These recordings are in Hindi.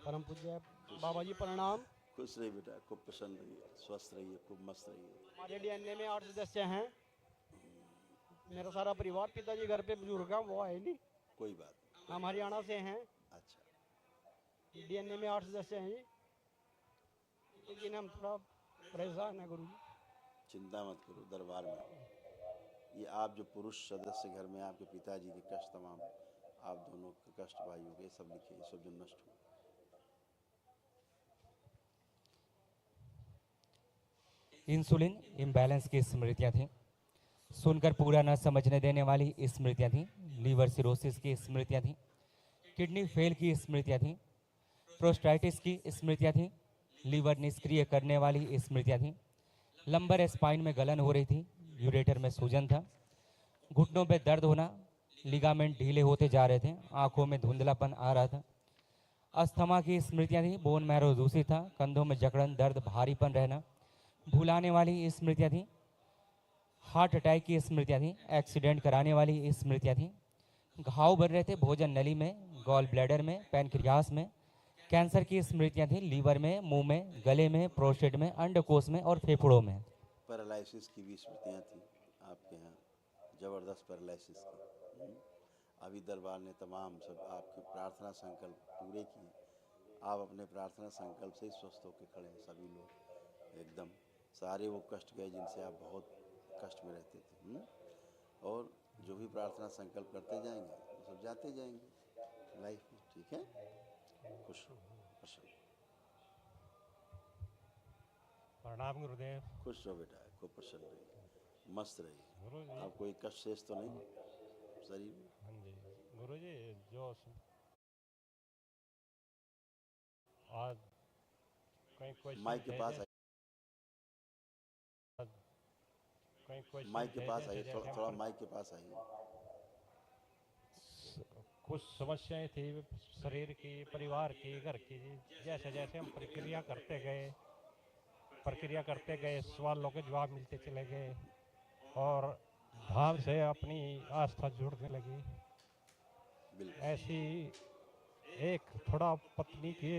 परम पूज्य बाबा जी प्रणाम। खुश रहिए बेटा, खूब प्रसन्न रहिए, स्वस्थ रहिए, खूब मस्त रहिए। हमारे डीएनए में 8 सदस्य हैं। मेरा सारा परिवार, पिताजी घर पे बुजुर्ग हैं, वो है नहीं। कोई बात नहीं। हम हरियाणा से हैं। अच्छा, डीएनए में 8 सदस्य हैं जी, लेकिन हम थोड़ा परेशान हैं गुरु जी। चिंता मत करो, दरबार में ये आप जो पुरुष सदस्य घर में आपके पिताजी के कष्ट तमाम, आप दोनों के कष्ट भाइयों के सब लिखे, ये सब जो नष्ट हुए। इंसुलिन इम्बैलेंस की स्मृतियाँ थीं। सुनकर पूरा न समझने देने वाली स्मृतियाँ थीं। लीवर सिरोसिस की स्मृतियाँ थीं। किडनी फेल की स्मृतियाँ थीं। प्रोस्टाइटिस की स्मृतियाँ थीं। लीवर निष्क्रिय करने वाली स्मृतियाँ थीं। लंबर स्पाइन में गलन हो रही थी। यूरेटर में सूजन था। घुटनों में दर्द होना, लिगामेंट ढीले होते जा रहे थे। आंखों में धुंधलापन आ रहा था। अस्थमा की स्मृतियाँ थी। बोन मैरो दूषित था। कंधों में जकड़न, दर्द, भारीपन रहना, भुलाने वाली स्मृतियाँ थीं। हार्ट अटैक की स्मृतियाँ थीं। एक्सीडेंट कराने वाली स्मृतियाँ थीं। घाव बन रहे थे भोजन नली में, गॉल ब्लैडर में, पैनक्रियास में। कैंसर की स्मृतियाँ थीं। लीवर में, मुंह में, गले में, प्रोस्टेट में, अंडकोश में और फेफड़ों में। पैरालिसिस की भी स्मृतियाँ थी आपके यहाँ, ज़बरदस्त पैरालिसिस की। अभी दरबार ने तमाम सब आपके प्रार्थना संकल्प पूरे किए। आप अपने प्रार्थना संकल्प से ही स्वस्थ होकर खड़े हैं। सभी लोग एकदम सारे वो कष्ट गए जिनसे आप बहुत कष्ट में रहते थे। और जो भी प्रार्थना संकल्प करते जाएंगे वो सब जाते जाएंगे लाइफ में। ठीक है, खुश रहो, प्रसन्न, प्रणाम गुरुदेव। खुश रहो बेटा, खूब प्रसन्न रहिए, मस्त रहिए। गुरु जी। अब कोई कष्ट शेष तो नहीं शरीर में? हाँ जी गुरु जी, जो आज कई क्वेश्चन माइक के थे पास जैसे कई क्वेश्चन माइक के थे पास जैसे आइए, जैसे थोड़ा हम थोड़ा माइक के पास आइए। कुछ समस्याएं थी शरीर की, परिवार की, घर की। जैसे जैसे हम प्रक्रिया करते गए, सवालों के जवाब मिलते चले गए और धाम से अपनी आस्था जुड़ने लगी। बिल्कुल, ऐसी एक थोड़ा पत्नी की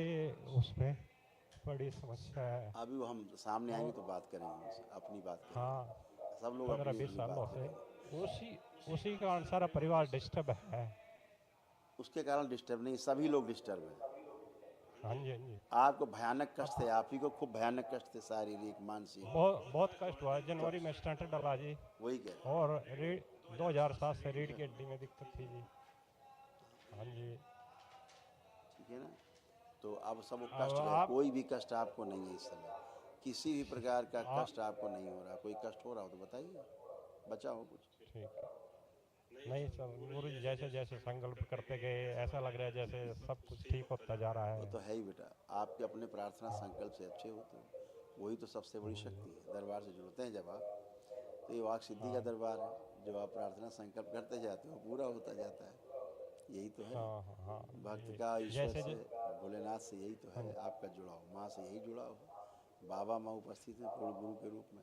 उसमें बड़ी समस्या है। अभी वो हम सामने आएंगे और तो बात करेंगे उनसे, अपनी बात हाँ, करेंगे। सब लोग अपनी 15-20 अपनी सालों बात से करेंगे। उसी उसी कारण सारा परिवार डिस्टर्ब है। उसके कारण डिस्टर्ब नहीं, सभी लोग डिस्टर्ब हैं। हाँ जी, हाँ जी। आपको भयानक अब कष्ट थे, आप ही को खूब भयानक कष्ट थे, शारीरिक मानसिक। बहुत बहुत कष्ट हुआ है। तो जनवरी में स्टंट डाला जी। वही कह रहे और 2007 से रीढ़ की हड्डी में दिक्कत थी जी। हाँ जी। ठीक है ना। तो अब सब वो अब कष्ट गए, आप कोई भी कष्ट आपको नहीं है इस समय। किसी भी प्रकार का आ, कष्ट आपको नहीं हो रहा। कोई कष्ट हो रहा हो तो बताइए, बचा हो कुछ। ठीक है। नहीं सब गुरु जी जैसे जैसे संकल्प करते गए ऐसा लग रहा है जैसे सब कुछ ठीक होता जा रहा वो है। तो है ही बेटा, आपके अपने प्रार्थना संकल्प से अच्छे हो तो वही तो सबसे बड़ी शक्ति है। दरबार से जुड़ते हैं जब आप, तो ये वाक सिद्धि का हाँ दरबार है। जो आप प्रार्थना संकल्प करते जाते हो पूरा होता जाता है। यही तो है हाँ हाँ हाँ। भक्त ये का ईश्वर जैसे से, भोलेनाथ से। यही तो हाँ है आपका जुड़ाव, माँ से यही जुड़ाव है। बाबा माँ उपस्थित हैं पूर्ण गुरु के रूप में,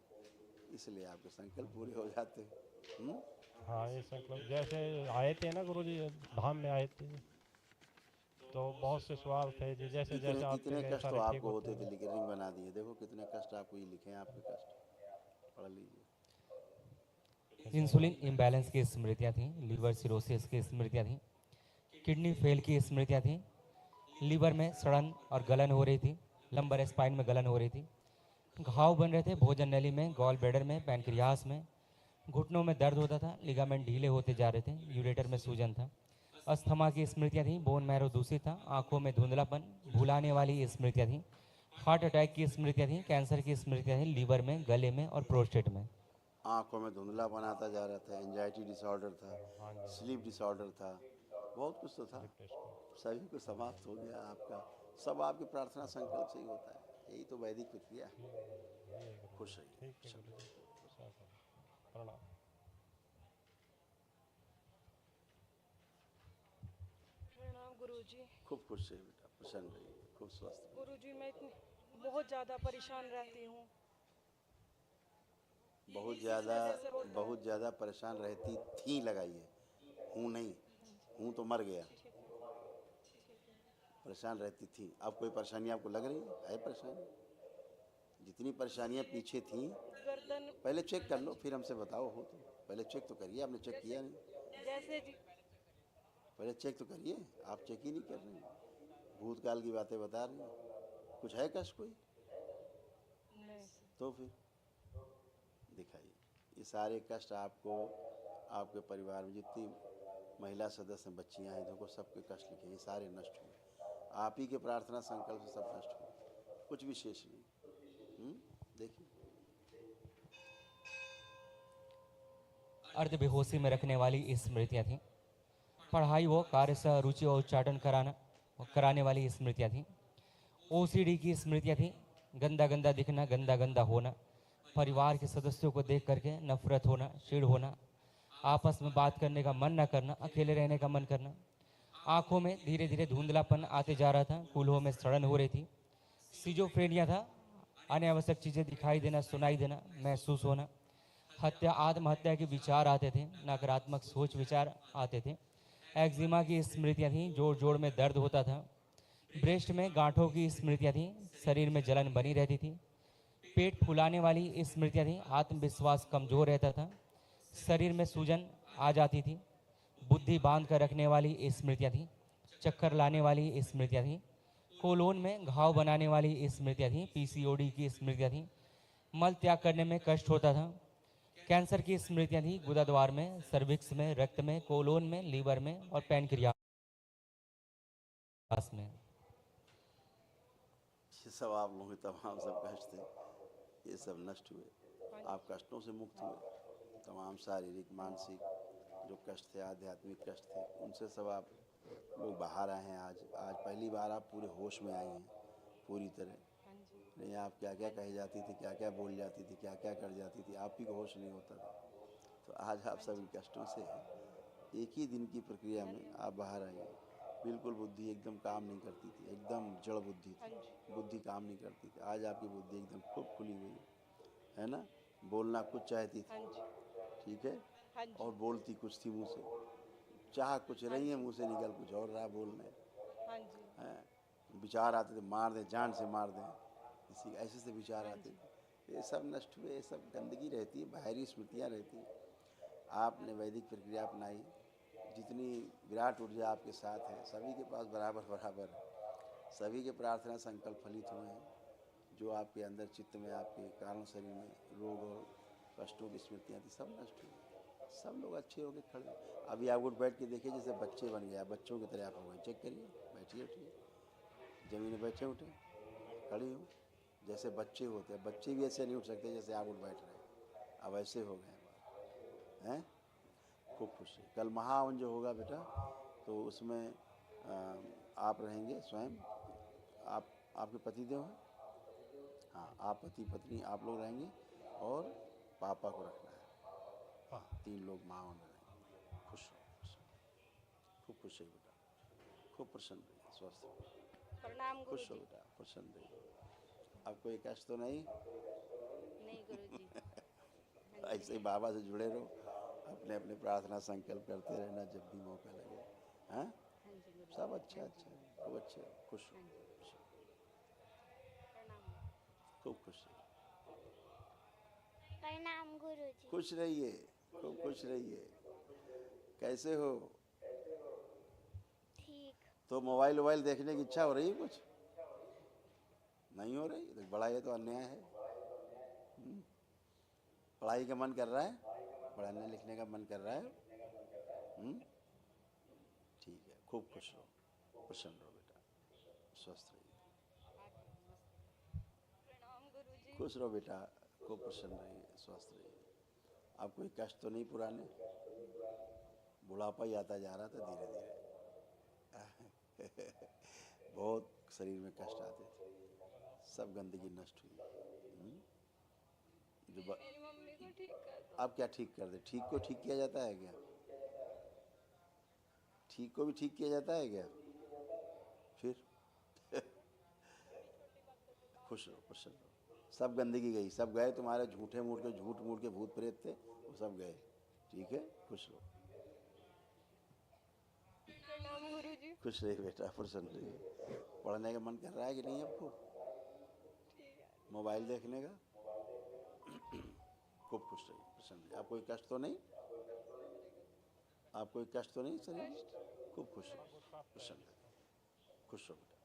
इसलिए आपके संकल्प पूरे हो जाते हैं। हाँ, ये संकल्प जैसे आए थे ना गुरु जी, धाम में आए थे तो बहुत से सवाल थे जी। जैसे इतने जैसे आते इतने गए कष्ट तो सारे ठीक आपको होते होते थे, गए। लेकिन रिंग बना दिए। देखो कितने कष्ट आपको ये लिखे हैं, आपके कष्ट पढ़ लीजिए। ऐसे इंसुलिन इम्बैलेंस की स्मृतियाँ थीं। लीवर सिरोसिस की स्मृतियाँ थीं। किडनी फेल की स्मृतियाँ थीं। लीवर में सड़न और गलन हो रही थी। लंबर स्पाइन में गलन हो रही थी। घाव बन रहे थे भोजन नली में, गॉल ब्लैडर में, पैनक्रियास में। घुटनों में दर्द होता था। लिगामेंट ढीले होते जा रहे थे। यूरेटर में सूजन था। अस्थमा की स्मृतियाँ थीं। बोन मैरो दूषित था। आंखों में धुंधलापन, भुलाने वाली स्मृतियाँ थीं। हार्ट अटैक की स्मृतियाँ थीं। कैंसर की स्मृतियाँ थीं। लीवर में, गले में और प्रोस्टेट में। आँखों में धुंधला बनाता जा रहा था, एंजाइटी डिसऑर्डर था, हाँ जी, हाँ स्लीप जी। डिसऑर्डर था, बहुत कुछ तो था। स्लिप टेस्ट में। सभी को हाँ समाप्त हो जी। गया आपका। सब आपकी प्रार्थना संकल्प से ही होता है। यही तो वैदिक प्रक्रिया है। यही है गुरु जी। खुश रहिए, ठीक है प्रसन्न गुरु जी। रहिए। सब प्रणाम। प्रणाम गुरुजी। खूब खुश रहिए बेटा, प्रसन्न रहिए, खूब स्वस्थ रहिए। गुरुजी मैं इतनी बहुत ज़्यादा परेशान रहती हूँ। बहुत इस ज़्यादा, वजह से होता है। बहुत ज़्यादा परेशान रहती थी लगाइए, हूँ नहीं, हूँ तो मर गया। ठीक है, ठीक है। परेशान रहती थी। अब कोई परेशानी आपको लग रही है परेशानी? जितनी परेशानियां पीछे थी गर्दन पहले चेक कर लो, फिर हमसे बताओ। हो तो पहले चेक तो करिए, आपने चेक किया नहीं। जैसे जी पहले चेक तो करिए, आप चेक ही नहीं कर रहे हैं, भूतकाल की बातें बता रहे हैं। कुछ है कष्ट कोई? नहीं तो फिर दिखाइए। ये सारे कष्ट आपको, आपके परिवार में जितनी महिला सदस्य हैं, बच्चियां हैं, इनको सबके कष्ट लिखे, ये सारे नष्ट हुए। आप ही के प्रार्थना संकल्प से सब नष्ट हुए, कुछ भी शेष नहीं। देखिए अर्ध बेहोशी में रखने वाली स्मृतियां थीं। पढ़ाई व कार्य से रुचि और उच्चाटन कराने वाली स्मृतियां थीं। ओसीडी की स्मृतियां थीं। गंदा गंदा दिखना, गंदा गंदा होना, परिवार के सदस्यों को देख करके नफरत होना, चिढ़ होना, आपस में बात करने का मन न करना, अकेले रहने का मन करना, आंखों में धीरे धीरे धुंधलापन आते जा रहा था, कूल्हों में सड़न हो रही थी, सिजोफ्रेनिया था, अनावश्यक चीज़ें दिखाई देना, सुनाई देना, महसूस होना, हत्या आत्महत्या के विचार आते थे, नकारात्मक सोच विचार आते थे। एक्जिमा की स्मृतियाँ थीं, जोड़ जोड़ में दर्द होता था। ब्रेस्ट में गांठों की स्मृतियाँ थीं, शरीर में जलन बनी रहती थी। पेट फुलाने वाली स्मृतियाँ थीं, आत्मविश्वास कमजोर रहता था, शरीर में सूजन आ जाती थी। बुद्धि बांध कर रखने वाली स्मृतियाँ थीं, चक्कर लाने वाली स्मृतियाँ थीं, कोलोन में घाव बनाने वाली स्मृतियाँ थीं, पीसीओडी की स्मृतियाँ थीं, मल त्याग करने में कष्ट होता था। कैंसर की स्मृतियाँ थीं, गुदाद्वार में, सर्विक्स में, रक्त में, कोलोन में, लीवर में और पैनक्रियास में। ये सब आप लोगों के तमाम सब कष्ट थे, ये सब नष्ट हुए। आप कष्टों से मुक्त हुए। तमाम शारीरिक मानसिक जो कष्ट थे, आध्यात्मिक कष्ट थे, उनसे सब आप लोग बाहर आए हैं। आज पहली बार आप पूरे होश में आई हैं, पूरी तरह। नहीं आप क्या क्या कही जाती थी, क्या क्या बोल जाती थी, क्या क्या कर जाती थी, आप ही को होश नहीं होता था। तो आज आप सभी कष्टों से एक ही दिन की प्रक्रिया में आप बाहर आई हैं। बिल्कुल बुद्धि एकदम काम नहीं करती थी, एकदम जड़ बुद्धि थी, बुद्धि काम नहीं करती थी। आज आपकी बुद्धि एकदम खूब खुली हुई है ना? बोलना कुछ चाहती थी, ठीक है, और बोलती कुछ थी मुँह से, चाह कुछ रही है, मुँह से निकल कुछ और रहा बोलने। विचार आते थे, मार दें, जान से मार दें, इसी ऐसे से विचार आते थे। ये सब नष्ट हुए, ये सब गंदगी रहती है, बाहरी स्मृतियाँ रहती हैं। आपने वैदिक प्रक्रिया अपनाई, जितनी विराट ऊर्जा आपके साथ है, सभी के पास बराबर बराबर है, सभी के प्रार्थना संकल्प फलित हुए हैं। जो आपके अंदर चित्त में, आपके कारण शरीर में रोग और कष्टों की स्मृतियाँ थी, सब नष्ट हुई, सब लोग अच्छे हो गए, खड़े। अभी आप उठ बैठ के देखिए, जैसे बच्चे बन गए, बच्चों की तरह आप हो गए। चेक करिए, बैठिए उठिए, जमीन में बैठे उठे, खड़ी हो, जैसे बच्चे होते हैं। बच्चे भी ऐसे नहीं उठ सकते जैसे आप उठ बैठ रहे, अब ऐसे हो गए हैं। खूब खुश है। कल महावन जो होगा बेटा, तो उसमें आप रहेंगे स्वयं, आपके पतिदेव हैं, हाँ, आप पति पत्नी आप लोग रहेंगे, और पापा को रखना है। 3 लोग महावन में रहेंगे। खुश रहो, खूब खुश है बेटा, खूब प्रसन्न रहिए, स्वस्थ रहिए, प्रणाम खुश हो गुरुजी। बेटा, प्रसन्न रहिए। अब कोई कष्ट तो नहीं? नहीं गुरुजी। ऐसे ही बाबा से जुड़े रहो, अपने अपने प्रार्थना संकल्प करते रहना जब भी मौका लगे। हाँ, सब अच्छा अच्छा है, खूब अच्छे हो, खुश हो, खूब खुश रहिए, प्रणाम गुरुजी। खुश रहिए, खूब खुश रहिए। कैसे हो? ठीक। तो मोबाइल वोबाइल देखने की इच्छा हो रही है? कुछ नहीं हो रही? तो बड़ा, ये तो अन्याय है। पढ़ाई का मन कर रहा है, पढ़ने लिखने का मन कर रहा है? ठीक है, खूब खुश रहो, प्रसन्न रहो बेटा, स्वस्थ रहिए, प्रणाम गुरुजी। खुश रहो बेटा, खूब प्रसन्न रहिए, स्वस्थ रहिए। अब कोई कष्ट तो नहीं पुराने? बुढ़ापा ही आता जा रहा था धीरे धीरे। बहुत शरीर में कष्ट आते थे, सब गंदगी नष्ट हुई। जो मेरी मम्मी को ठीक कर दो। अब क्या ठीक कर दे? ठीक को ठीक किया जाता है क्या? ठीक को भी ठीक किया जाता है क्या? फिर खुश रहो, प्रसन्न रहो, सब गंदगी गई, सब गए तुम्हारे झूठे मूठ के, झूठ मूठ के भूत प्रेत थे, वो सब गए। ठीक है, खुश रहो। प्रणाम गुरुजी। खुश रहिए बेटा, प्रसन्न रहिए। पढ़ने का मन कर रहा है कि नहीं आपको? ठीक है। मोबाइल देखने का? खूब खुश रहिए, प्रसन्न रहिए। आप कोई कष्ट तो नहीं? आप कोई कष्ट तो नहीं शरीर में? खूब खुश रहिए, प्रसन्न रहिए, खुश रहो बेटा।